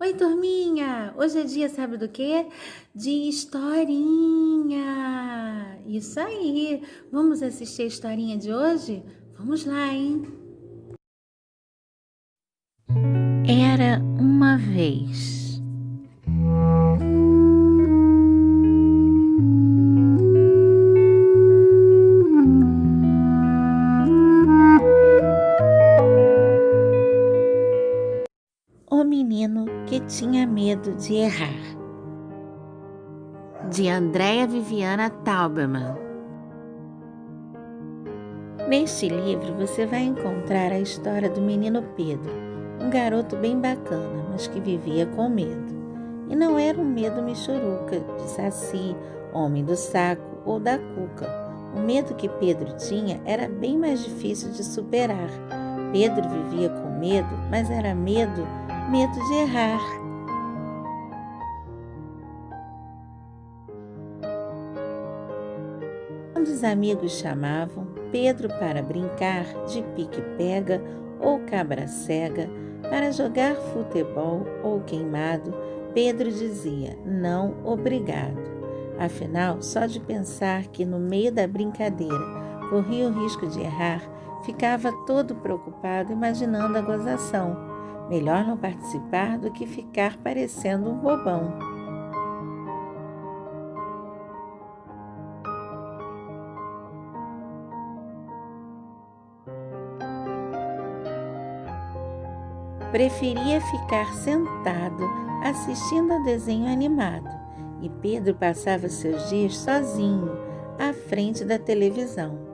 Oi, turminha! Hoje é dia, sabe do quê? De historinha! Isso aí! Vamos assistir a historinha de hoje? Vamos lá, hein? Era uma vez. O menino que tinha medo de errar. De Andréa Viviana Tauberman. Neste livro você vai encontrar a história do menino Pedro, um garoto bem bacana, mas que vivia com medo. E não era um medo michuruca, de saci, homem do saco ou da cuca. O medo que Pedro tinha era bem mais difícil de superar. Pedro vivia com medo, mas era medo de errar. Quando os amigos chamavam Pedro para brincar de pique-pega ou cabra-cega, para jogar futebol ou queimado, Pedro dizia: não, obrigado. Afinal, só de pensar que no meio da brincadeira corria o risco de errar, ficava todo preocupado imaginando a gozação. Melhor não participar do que ficar parecendo um bobão. Preferia ficar sentado assistindo a desenho animado, e Pedro passava seus dias sozinho, à frente da televisão.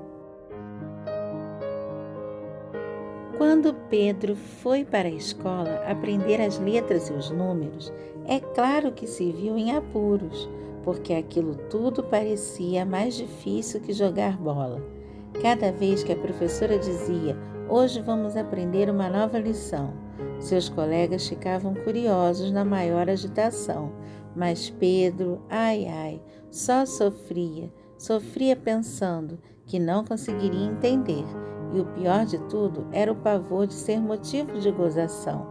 Quando Pedro foi para a escola aprender as letras e os números, é claro que se viu em apuros, porque aquilo tudo parecia mais difícil que jogar bola. Cada vez que a professora dizia: hoje vamos aprender uma nova lição, seus colegas ficavam curiosos na maior agitação, mas Pedro, só sofria pensando que não conseguiria entender, e o pior de tudo era o pavor de ser motivo de gozação.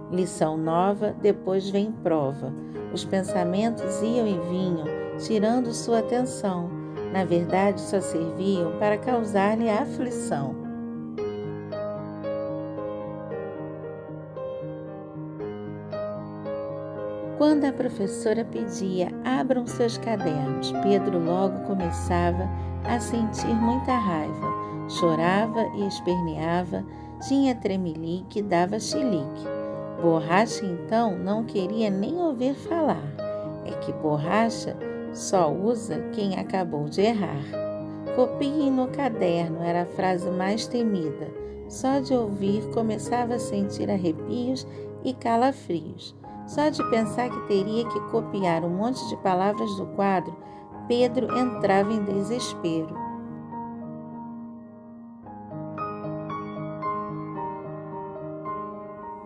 Lição nova, depois vem prova. Os pensamentos iam e vinham, tirando sua atenção. Na verdade, só serviam para causar-lhe aflição. Quando a professora pedia: abram seus cadernos, Pedro logo começava a sentir muita raiva. Chorava e esperneava, tinha tremelique e dava chilique. Borracha, então, não queria nem ouvir falar. É que borracha só usa quem acabou de errar. Copiem no caderno era a frase mais temida. Só de ouvir começava a sentir arrepios e calafrios. Só de pensar que teria que copiar um monte de palavras do quadro, Pedro entrava em desespero.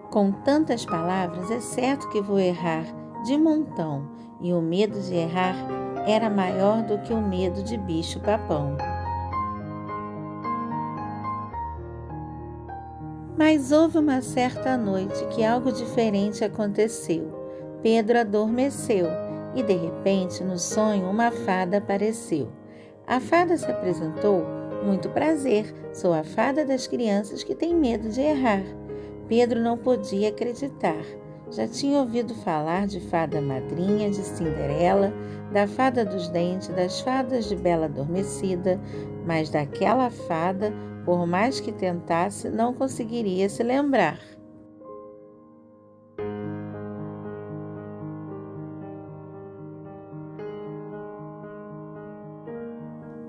Com tantas palavras, é certo que vou errar de montão, e o medo de errar era maior do que o medo de bicho-papão. Mas houve uma certa noite que algo diferente aconteceu. Pedro adormeceu e, de repente, no sonho, uma fada apareceu. A fada se apresentou: muito prazer, sou a fada das crianças que tem medo de errar. Pedro não podia acreditar. Já tinha ouvido falar de fada madrinha, de Cinderela, da fada dos dentes, das fadas de Bela Adormecida, mas daquela fada, por mais que tentasse, não conseguiria se lembrar.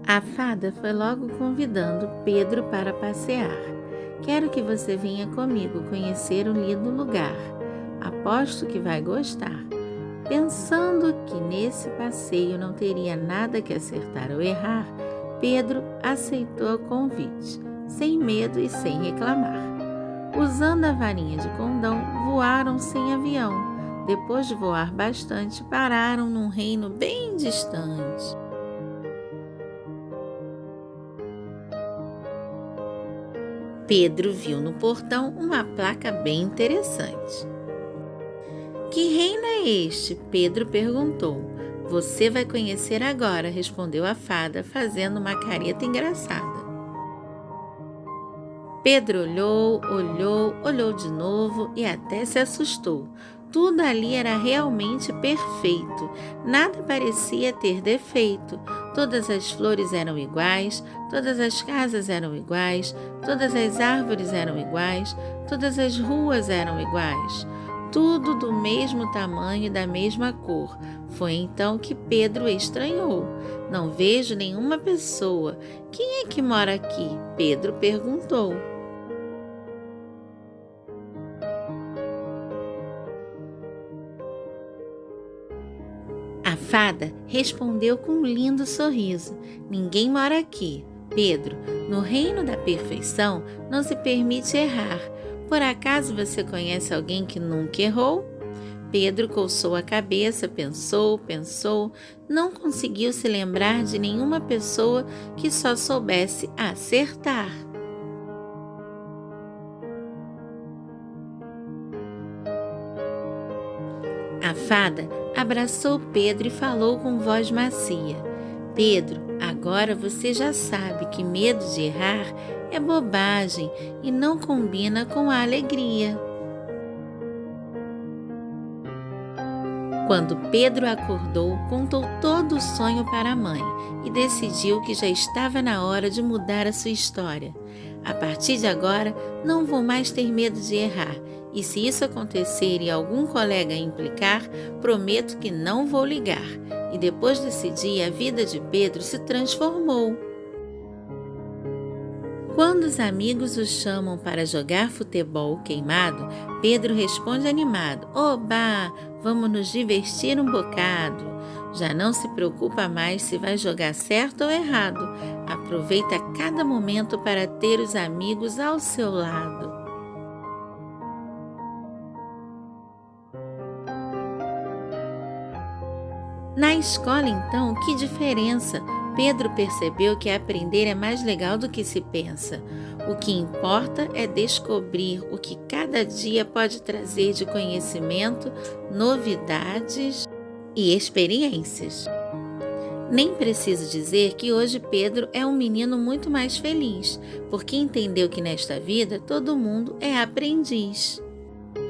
A fada foi logo convidando Pedro para passear. Quero que você venha comigo conhecer um lindo lugar. Aposto que vai gostar. Pensando que nesse passeio não teria nada que acertar ou errar, Pedro aceitou o convite, sem medo e sem reclamar. Usando a varinha de condão, voaram sem avião. Depois de voar bastante, pararam num reino bem distante. Pedro viu no portão uma placa bem interessante. Que este? Pedro perguntou. Você vai conhecer agora, respondeu a fada, fazendo uma careta engraçada. Pedro olhou de novo e até se assustou. Tudo ali era realmente perfeito, nada parecia ter defeito. Todas as flores eram iguais, todas as casas eram iguais, todas as árvores eram iguais, todas as ruas eram iguais. Tudo do mesmo tamanho e da mesma cor. Foi então que Pedro estranhou. Não vejo nenhuma pessoa. Quem é que mora aqui? Pedro perguntou. A fada respondeu com um lindo sorriso. Ninguém mora aqui, Pedro. No reino da perfeição não se permite errar. Por acaso você conhece alguém que nunca errou? Pedro coçou a cabeça, pensou, não conseguiu se lembrar de nenhuma pessoa que só soubesse acertar. A fada abraçou Pedro e falou com voz macia. Pedro, agora você já sabe que medo de errar é bobagem e não combina com a alegria. Quando Pedro acordou, contou todo o sonho para a mãe e decidiu que já estava na hora de mudar a sua história. A partir de agora, não vou mais ter medo de errar, e se isso acontecer e algum colega implicar, prometo que não vou ligar. E depois desse dia, a vida de Pedro se transformou. Quando os amigos o chamam para jogar futebol queimado, Pedro responde animado: Oba, vamos nos divertir um bocado. Já não se preocupa mais se vai jogar certo ou errado. Aproveita cada momento para ter os amigos ao seu lado. Na escola, então, que diferença! Pedro percebeu que aprender é mais legal do que se pensa. O que importa é descobrir o que cada dia pode trazer de conhecimento, novidades e experiências. Nem preciso dizer que hoje Pedro é um menino muito mais feliz, porque entendeu que nesta vida todo mundo é aprendiz.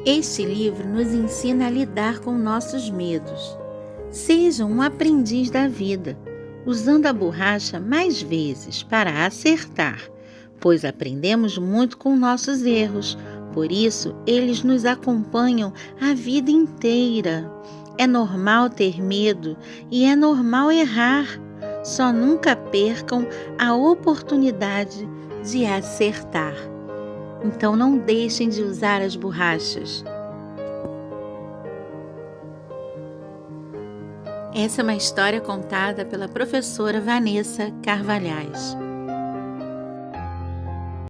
Este livro nos ensina a lidar com nossos medos. Seja um aprendiz da vida, usando a borracha mais vezes para acertar, pois aprendemos muito com nossos erros, por isso eles nos acompanham a vida inteira. É normal ter medo e é normal errar, só nunca percam a oportunidade de acertar. Então não deixem de usar as borrachas. Essa é uma história contada pela professora Vanessa Carvalhais.